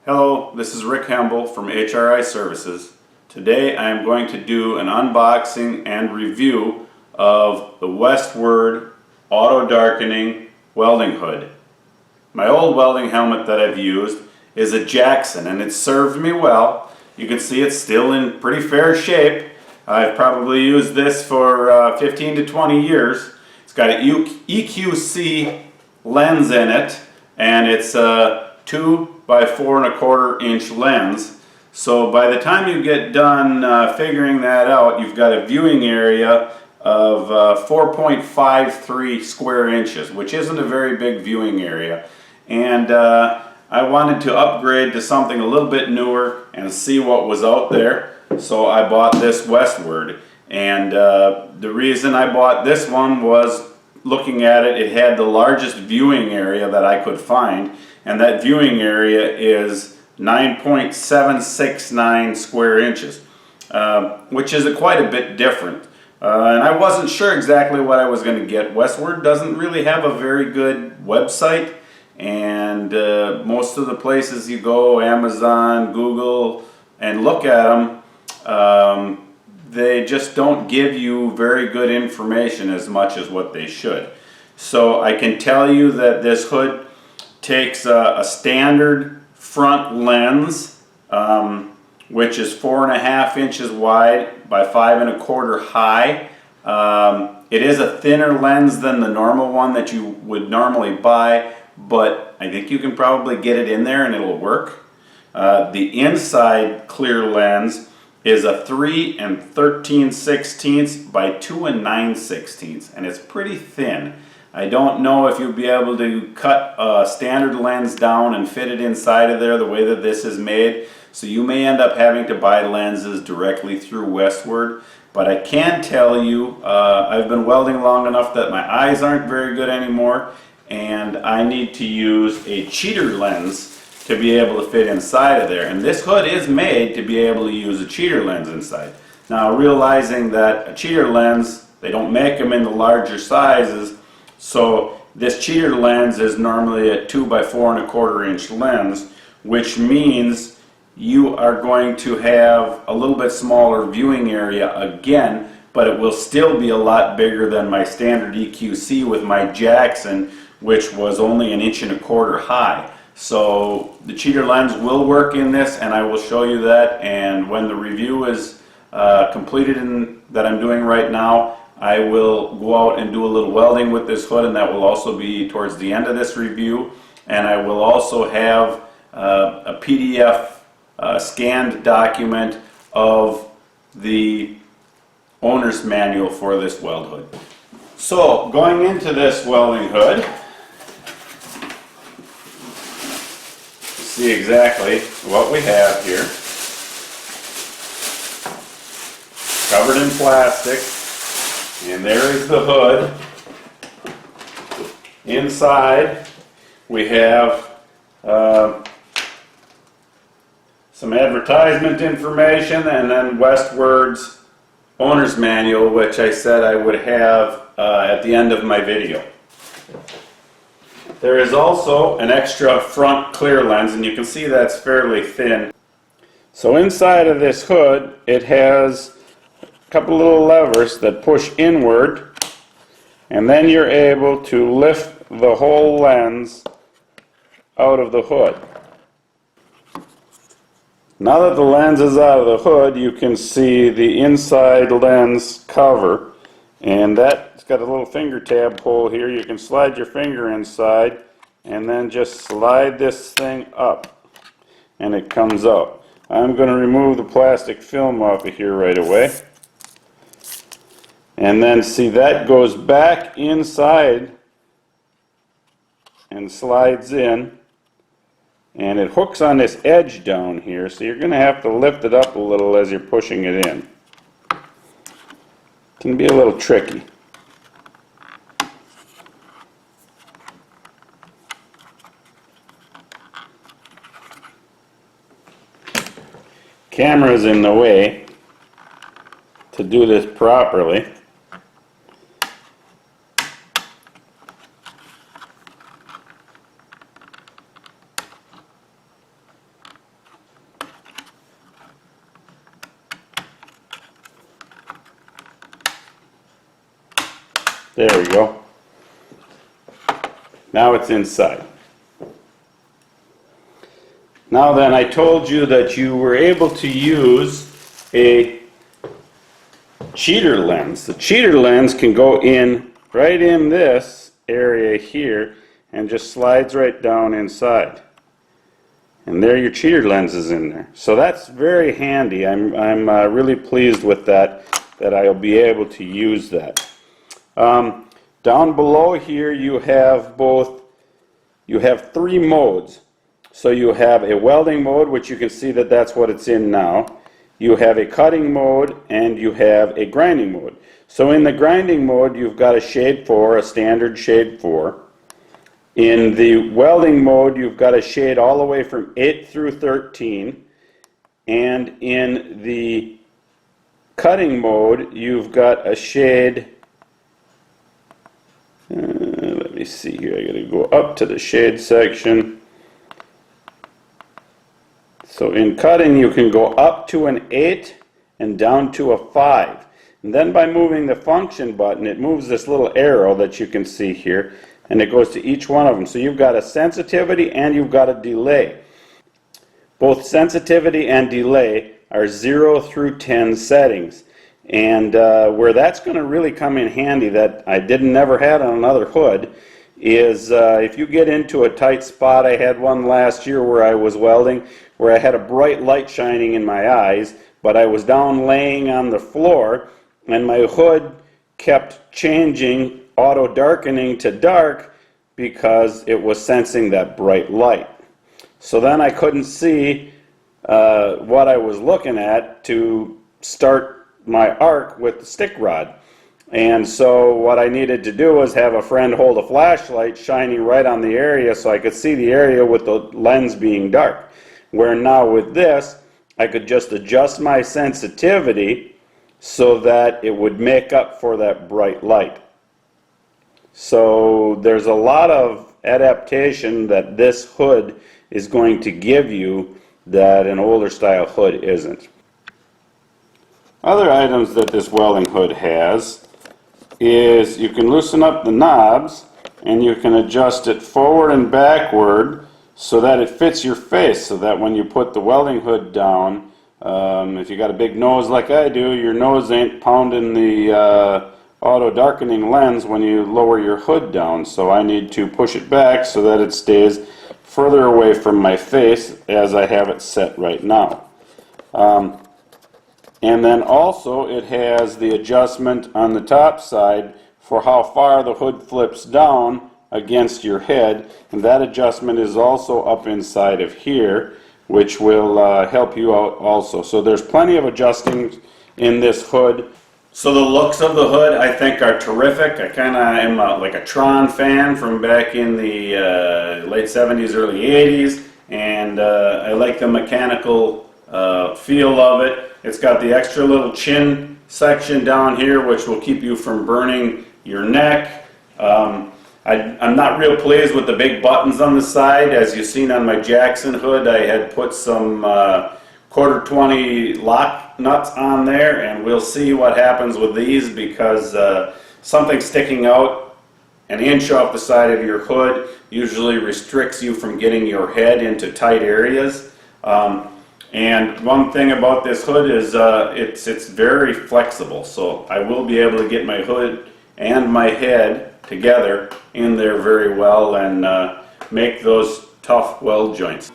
Hello, this is Rick Hemble from H.R.I. Services. Today I am going to do an unboxing and review of the Westward auto darkening welding hood. My old welding helmet that I've used is a Jackson and it's served me well. You can see it's still in pretty fair shape. I've probably used this for 15 to 20 years. It's got an EQC lens in it, and it's a 2 by 4¼ inch lens. So by the time you get done figuring that out, you've got a viewing area of 4.53 square inches, which isn't a very big viewing area. And I wanted to upgrade to something a little bit newer and see what was out there. So I bought this Westward. And the reason I bought this one was, looking at it, it had the largest viewing area that I could find. And that viewing area is 9.769 square inches, which is quite a bit different. And I wasn't sure exactly what I was going to get. Westward doesn't really have a very good website, and most of the places you go, Amazon, Google, and look at them, they just don't give you very good information as much as what they should. So I can tell you that this hood takes a standard front lens, which is 4.5 inches wide by 5.25 high. It is a thinner lens than the normal one that you would normally buy, but I think you can probably get it in there and it'll work. The inside clear lens is a 3 13/16 by 2 9/16, and it's pretty thin. I don't know if you'll be able to cut a standard lens down and fit it inside of there the way that this is made. So you may end up having to buy lenses directly through Westward. But I can tell you, I've been welding long enough that my eyes aren't very good anymore, and I need to use a cheater lens to be able to fit inside of there. And this hood is made to be able to use a cheater lens inside. Now, realizing that a cheater lens, they don't make them in the larger sizes, so this cheater lens is normally a 2 by 4.25 inch lens, which means you are going to have a little bit smaller viewing area again, but it will still be a lot bigger than my standard EQC with my Jackson, which was only 1.25 inches high. So the cheater lens will work in this, and I will show you that. And when the review is completed that I'm doing right now, I will go out and do a little welding with this hood, and that will also be towards the end of this review. And I will also have a PDF scanned document of the owner's manual for this weld hood. So going into this welding hood, see exactly what we have here. Covered in plastic, and there is the hood. Inside we have some advertisement information, and then Westward's owner's manual, which I said I would have at the end of my video. There is also an extra front clear lens, and you can see that's fairly thin. So inside of this hood, it has a couple little levers that push inward, and then you're able to lift the whole lens out of the hood. Now that the lens is out of the hood, you can see the inside lens cover, and that's got a little finger tab hole here. You can slide your finger inside and then just slide this thing up and it comes out. I'm going to remove the plastic film off of here right away, and then see that goes back inside and slides in, and it hooks on this edge down here, so you're going to have to lift it up a little as you're pushing it in. It can be a little tricky. Camera's in the way to do this properly. There we go. Now it's inside. Now then, I told you that you were able to use a cheater lens. The cheater lens can go in right in this area here and just slides right down inside. And there your cheater lens is in there. So that's very handy. I'm really pleased with that I'll be able to use that. Down below here you have three modes. So you have a welding mode, which you can see that that's what it's in now. You have a cutting mode, and you have a grinding mode. So in the grinding mode, you've got a shade 4, a standard shade 4. In the welding mode, you've got a shade all the way from 8 through 13. And in the cutting mode, you've got a shade, let me see here, I gotta go up to the shade section. So in cutting, you can go up to an 8 and down to a 5. And then by moving the function button, it moves this little arrow that you can see here, and it goes to each one of them. So you've got a sensitivity and you've got a delay. Both sensitivity and delay are 0 through 10 settings. And where that's going to really come in handy that I never had on another hood is if you get into a tight spot. I had one last year where I was welding, where I had a bright light shining in my eyes, but I was down laying on the floor, and my hood kept changing, auto darkening to dark, because it was sensing that bright light. So then I couldn't see what I was looking at to start my arc with the stick rod. And so what I needed to do was have a friend hold a flashlight shining right on the area so I could see the area with the lens being dark. Where now with this, I could just adjust my sensitivity so that it would make up for that bright light. So there's a lot of adaptation that this hood is going to give you that an older style hood isn't. Other items that this welding hood has is you can loosen up the knobs and you can adjust it forward and backward so that it fits your face, so that when you put the welding hood down, if you got a big nose like I do, your nose ain't pounding the auto darkening lens when you lower your hood down. So I need to push it back so that it stays further away from my face as I have it set right now. And then also it has the adjustment on the top side for how far the hood flips down against your head, and that adjustment is also up inside of here, which will help you out also. So there's plenty of adjusting in this hood. So the looks of the hood I think are terrific. I kind of am like a Tron fan from back in the late 70s, early 80s, and I like the mechanical feel of it. It's got the extra little chin section down here, which will keep you from burning your neck. I'm not real pleased with the big buttons on the side. As you've seen on my Jackson hood, I had put some quarter 20 lock nuts on there, and we'll see what happens with these, because something sticking out an inch off the side of your hood usually restricts you from getting your head into tight areas. And one thing about this hood is it's very flexible, so I will be able to get my hood and my head together in there very well and make those tough weld joints.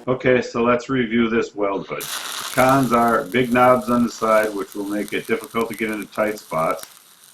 Okay, so let's review this weld hood. Cons are big knobs on the side, which will make it difficult to get into tight spots.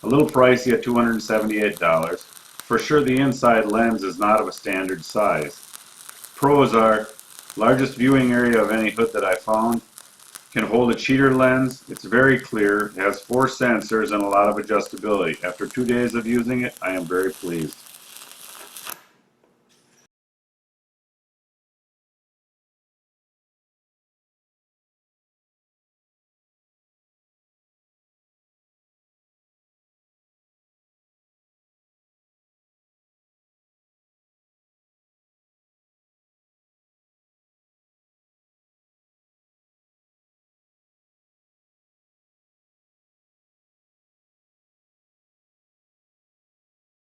A little pricey at $278. For sure the inside lens is not of a standard size. Pros are largest viewing area of any hood that I found. Can hold a cheater lens. It's very clear. It has 4 sensors and a lot of adjustability. After 2 days of using it, I am very pleased.